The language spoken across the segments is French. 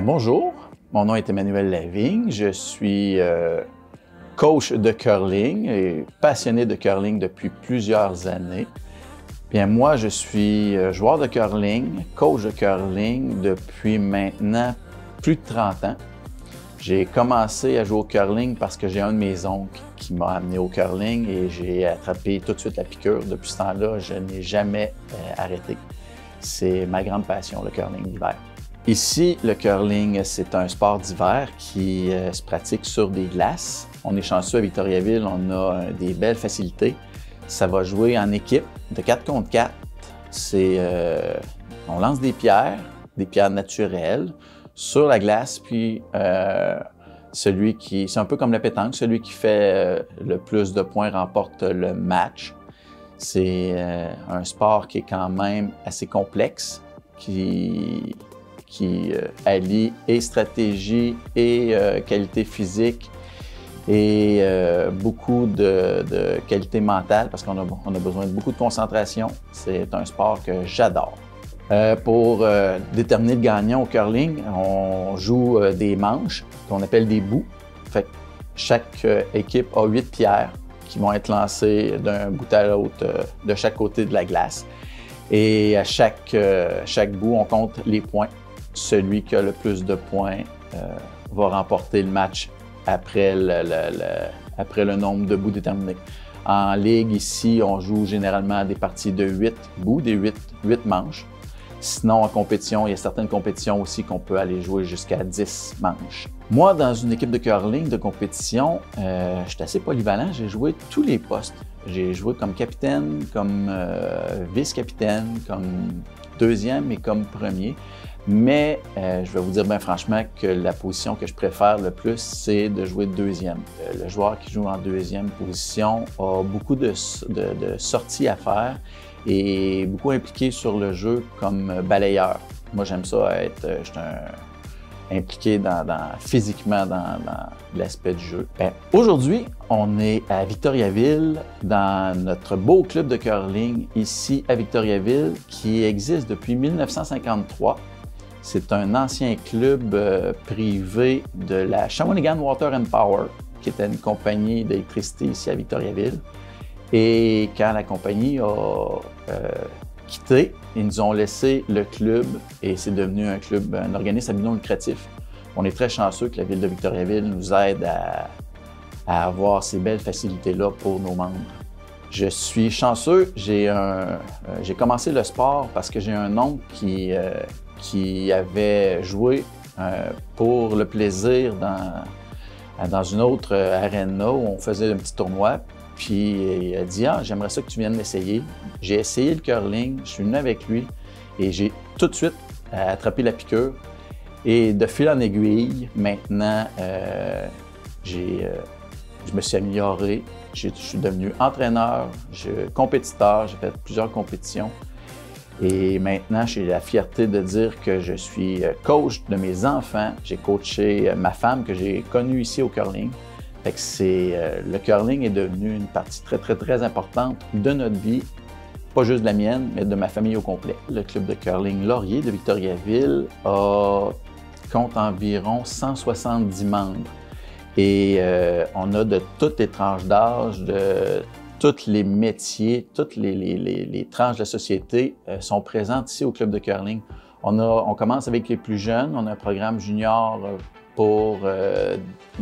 Bonjour, mon nom est Emmanuel Lavigne, je suis coach de curling et passionné de curling depuis plusieurs années. Moi, je suis joueur de curling, coach de curling depuis maintenant plus de 30 ans. J'ai commencé à jouer au curling parce que j'ai un de mes oncles qui m'a amené au curling et j'ai attrapé tout de suite la piqûre. Depuis ce temps-là, je n'ai jamais arrêté. C'est ma grande passion, le curling d'hiver. Ici, le curling, c'est un sport d'hiver qui se pratique sur des glaces. On est chanceux à Victoriaville, on a des belles facilités. Ça va jouer en équipe de 4 contre 4. On lance des pierres naturelles sur la glace, puis c'est un peu comme la pétanque, celui qui fait le plus de points remporte le match. C'est un sport qui est quand même assez complexe, qui allie et stratégie et qualité physique et beaucoup de qualité mentale parce qu'on a besoin de beaucoup de concentration. C'est un sport que j'adore. Pour déterminer le gagnant au curling, on joue des manches qu'on appelle des bouts. Fait que chaque équipe a 8 pierres qui vont être lancées d'un bout à l'autre de chaque côté de la glace. Et à chaque bout, on compte les points. Celui qui a le plus de points va remporter le match après le nombre de bouts déterminés. En ligue, ici, on joue généralement des parties de 8 bouts, des 8 manches. Sinon, en compétition, il y a certaines compétitions aussi qu'on peut aller jouer jusqu'à 10 manches. Moi, dans une équipe de curling de compétition, je suis assez polyvalent. J'ai joué tous les postes. J'ai joué comme capitaine, comme vice-capitaine, comme deuxième et comme premier. Mais je vais vous dire bien franchement que la position que je préfère le plus, c'est de jouer deuxième. Le joueur qui joue en deuxième position a beaucoup de sorties à faire et beaucoup impliqué sur le jeu comme balayeur. Moi, j'aime ça je suis impliqué physiquement dans l'aspect du jeu. Aujourd'hui, on est à Victoriaville, dans notre beau club de curling ici à Victoriaville, qui existe depuis 1953. C'est un ancien club privé de la Shawinigan Water and Power, qui était une compagnie d'électricité ici à Victoriaville. Et quand la compagnie a quitté, ils nous ont laissé le club et c'est devenu un organisme à but non lucratif. On est très chanceux que la ville de Victoriaville nous aide à avoir ces belles facilités-là pour nos membres. Je suis chanceux, j'ai commencé le sport parce que j'ai un oncle qui avait joué pour le plaisir dans une autre arena où on faisait un petit tournoi. Puis il a dit « Ah, j'aimerais ça que tu viennes l'essayer. » J'ai essayé le curling, je suis venu avec lui et j'ai tout de suite attrapé la piqûre. Et de fil en aiguille, maintenant, je me suis amélioré. Je suis devenu entraîneur, compétiteur, j'ai fait plusieurs compétitions. Et maintenant, j'ai la fierté de dire que je suis coach de mes enfants. J'ai coaché ma femme que j'ai connue ici au curling. Fait que le curling est devenu une partie très, très, très importante de notre vie, pas juste de la mienne, mais de ma famille au complet. Le club de curling Laurier de Victoriaville compte environ 170 membres. Et on a de toutes les tranches d'âge, de tous les métiers, toutes les tranches de la société sont présentes ici au club de curling. On commence avec les plus jeunes, on a un programme junior pour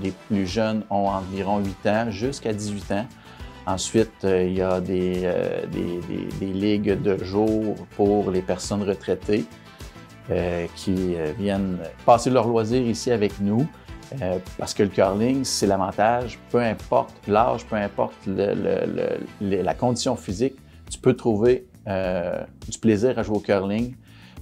les plus jeunes ont environ 8 ans jusqu'à 18 ans. Ensuite, il y a des ligues de jour pour les personnes retraitées qui viennent passer leur loisir ici avec nous. Parce que le curling, c'est l'avantage, peu importe l'âge, peu importe la condition physique, tu peux trouver du plaisir à jouer au curling.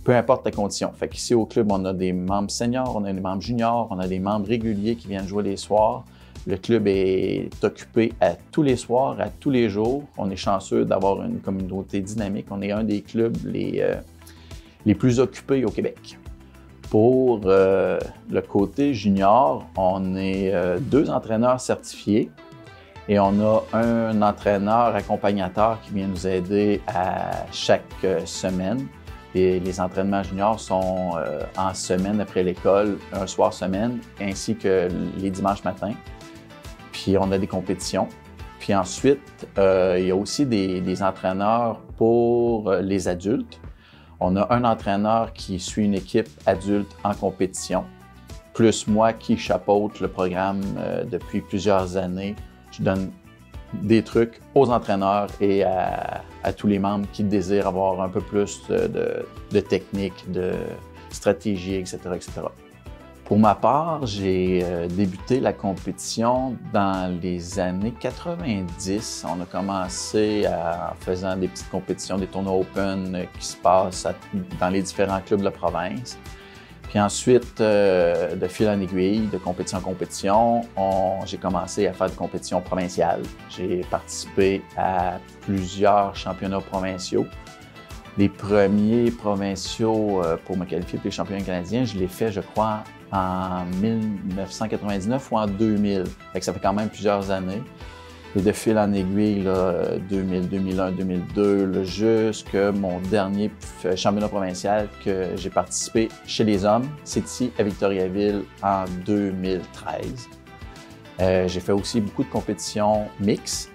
Peu importe ta condition. Fait qu'ici au club, on a des membres seniors, on a des membres juniors, on a des membres réguliers qui viennent jouer les soirs. Le club est occupé à tous les soirs, à tous les jours. On est chanceux d'avoir une communauté dynamique. On est un des clubs les plus occupés au Québec. Pour le côté junior, on est 2 entraîneurs certifiés et on a un entraîneur accompagnateur qui vient nous aider à chaque semaine. les entraînements juniors sont en semaine après l'école, un soir semaine, ainsi que les dimanches matins. Puis on a des compétitions. Puis ensuite, il y a aussi des entraîneurs pour les adultes. On a un entraîneur qui suit une équipe adulte en compétition, plus moi qui chapeaute le programme depuis plusieurs années. Je donne des trucs aux entraîneurs et à tous les membres qui désirent avoir un peu plus de technique, de stratégie, etc., etc. Pour ma part, j'ai débuté la compétition dans les années 90. On a commencé en faisant des petites compétitions, des tournois open qui se passent dans les différents clubs de la province. Puis ensuite, de fil en aiguille, de compétition en compétition, j'ai commencé à faire des compétitions provinciales. J'ai participé à plusieurs championnats provinciaux. Les premiers provinciaux pour me qualifier pour les championnats canadiens, je l'ai fait, je crois, en 1999 ou en 2000. Fait que ça fait quand même plusieurs années. Et de fil en aiguille, là, 2000, 2001, 2002, jusque mon dernier championnat provincial que j'ai participé chez les hommes, c'est ici à Victoriaville en 2013. J'ai fait aussi beaucoup de compétitions mixtes,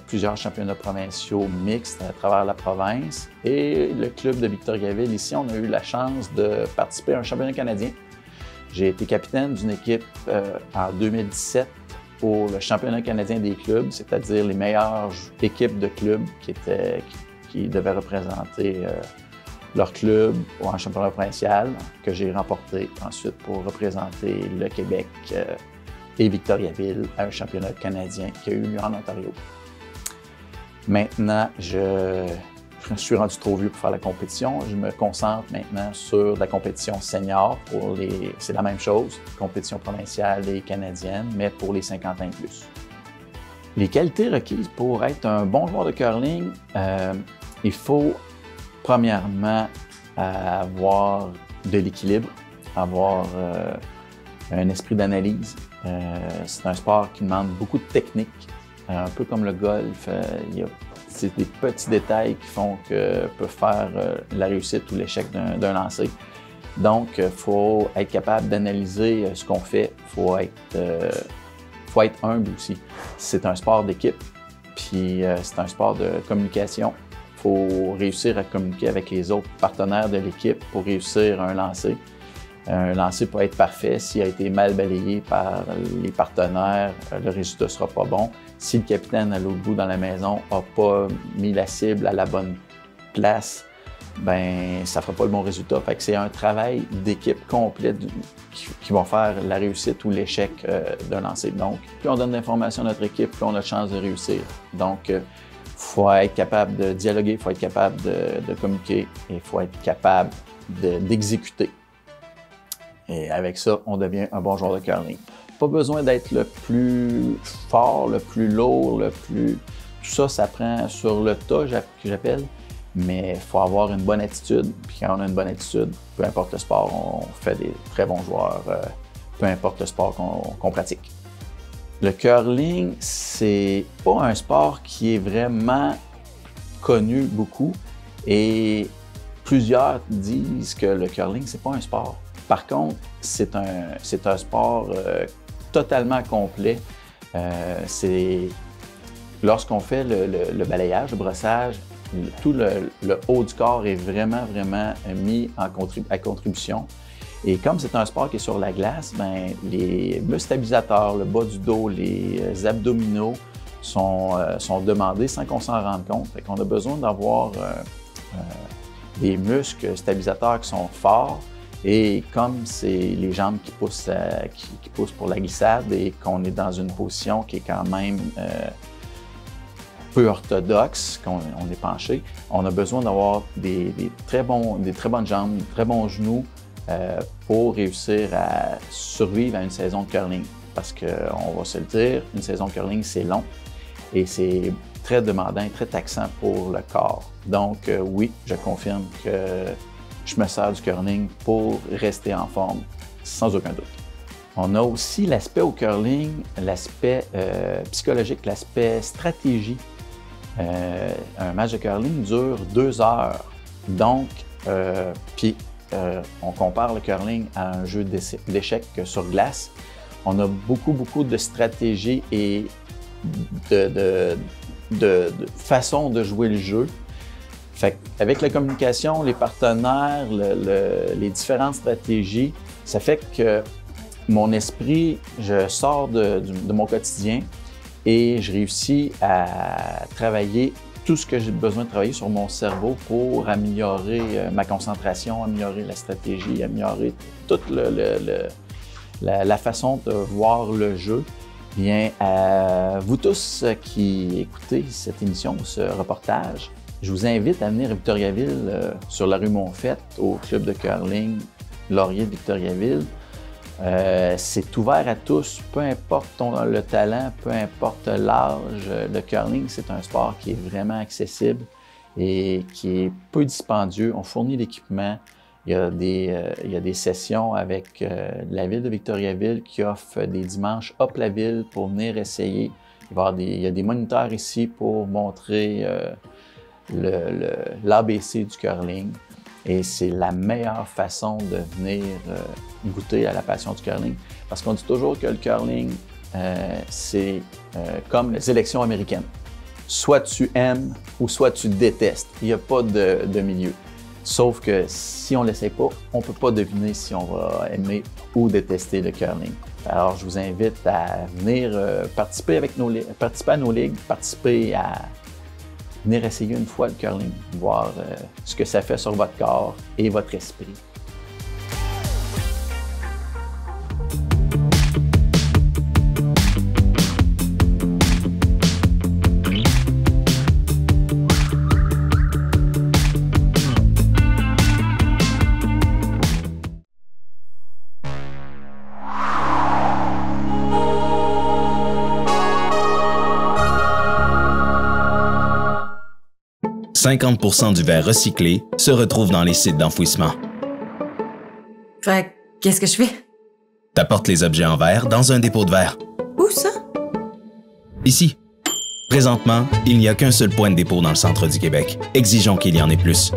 plusieurs championnats provinciaux mixtes à travers la province. Et le club de Victoriaville, ici, on a eu la chance de participer à un championnat canadien. J'ai été capitaine d'une équipe en 2017 pour le championnat canadien des clubs, c'est-à-dire les meilleures équipes de clubs qui devaient représenter leur club en championnat provincial, que j'ai remporté ensuite pour représenter le Québec et Victoriaville à un championnat canadien qui a eu lieu en Ontario. Maintenant, je suis rendu trop vieux pour faire la compétition. Je me concentre maintenant sur la compétition senior. C'est la même chose, compétition provinciale et canadienne, mais pour les 50 ans et plus. Les qualités requises pour être un bon joueur de curling, il faut premièrement avoir de l'équilibre, avoir un esprit d'analyse. C'est un sport qui demande beaucoup de technique, un peu comme le golf. C'est des petits détails qui font que peuvent faire la réussite ou l'échec d'un lancer. Donc, il faut être capable d'analyser ce qu'on fait. Il faut être humble aussi. C'est un sport d'équipe, puis c'est un sport de communication. Il faut réussir à communiquer avec les autres partenaires de l'équipe pour réussir un lancer. Un lancer peut être parfait. S'il a été mal balayé par les partenaires, le résultat ne sera pas bon. Si le capitaine à l'autre bout dans la maison n'a pas mis la cible à la bonne place, ben ça ne fera pas le bon résultat. Fait que c'est un travail d'équipe complète qui va faire la réussite ou l'échec d'un lancer. Donc, plus on donne d'informations à notre équipe, plus on a de chances de réussir. Donc, il faut être capable de dialoguer, il faut être capable de communiquer et il faut être capable d'exécuter. Et avec ça, on devient un bon joueur de curling. Pas besoin d'être le plus fort, le plus lourd, tout ça, ça prend sur le tas, que j'appelle. Mais il faut avoir une bonne attitude. Puis quand on a une bonne attitude, peu importe le sport, on fait des très bons joueurs, peu importe le sport qu'on pratique. Le curling, c'est pas un sport qui est vraiment connu beaucoup. Et plusieurs disent que le curling, c'est pas un sport. Par contre, c'est un sport totalement complet. Lorsqu'on fait le balayage, le brossage, tout le haut du corps est vraiment mis à contribution. Et comme c'est un sport qui est sur la glace, ben, les muscles stabilisateurs, le bas du dos, les abdominaux sont demandés sans qu'on s'en rende compte. Fait qu'on a besoin d'avoir des muscles stabilisateurs qui sont forts. Et comme c'est les jambes qui poussent pour la glissade et qu'on est dans une position qui est quand même peu orthodoxe, qu'on est penché, on a besoin d'avoir des très bonnes jambes, des très bons genoux pour réussir à survivre à une saison de curling. Parce qu'on va se le dire, une saison de curling, c'est long et c'est très demandant et très taxant pour le corps. Donc oui, je confirme que je me sers du curling pour rester en forme, sans aucun doute. On a aussi l'aspect au curling, l'aspect psychologique, l'aspect stratégie. Un match de curling dure 2 heures. Donc, on compare le curling à un jeu d'échecs sur glace. On a beaucoup de stratégies et de façon de jouer le jeu. Fait avec la communication, les partenaires, les différentes stratégies, ça fait que mon esprit, je sors de mon quotidien et je réussis à travailler tout ce que j'ai besoin de travailler sur mon cerveau pour améliorer ma concentration, améliorer la stratégie, améliorer toute la façon de voir le jeu. Bien, à vous tous qui écoutez cette émission, ce reportage, je vous invite à venir à Victoriaville, sur la rue Montfaite, au club de curling Laurier de Victoriaville. C'est ouvert à tous, peu importe le talent, peu importe l'âge. Le curling, c'est un sport qui est vraiment accessible et qui est peu dispendieux. On fournit l'équipement. Il y a des sessions avec la ville de Victoriaville qui offre des dimanches hop la ville pour venir essayer. Il y a des moniteurs ici pour montrer l'ABC du curling. Et c'est la meilleure façon de venir goûter à la passion du curling. Parce qu'on dit toujours que le curling, c'est comme les élections américaines. Soit tu aimes ou soit tu détestes. Il n'y a pas de milieu. Sauf que si on ne l'essaie pas, on ne peut pas deviner si on va aimer ou détester le curling. Alors, je vous invite à venir participer à nos ligues, participer à venir essayer une fois le curling, voir ce que ça fait sur votre corps et votre esprit. « 50% du verre recyclé se retrouve dans les sites d'enfouissement. » Fait qu'est-ce que je fais? T'apportes les objets en verre dans un dépôt de verre. Où ça? Ici. Présentement, il n'y a qu'un seul point de dépôt dans le centre du Québec. Exigeons qu'il y en ait plus.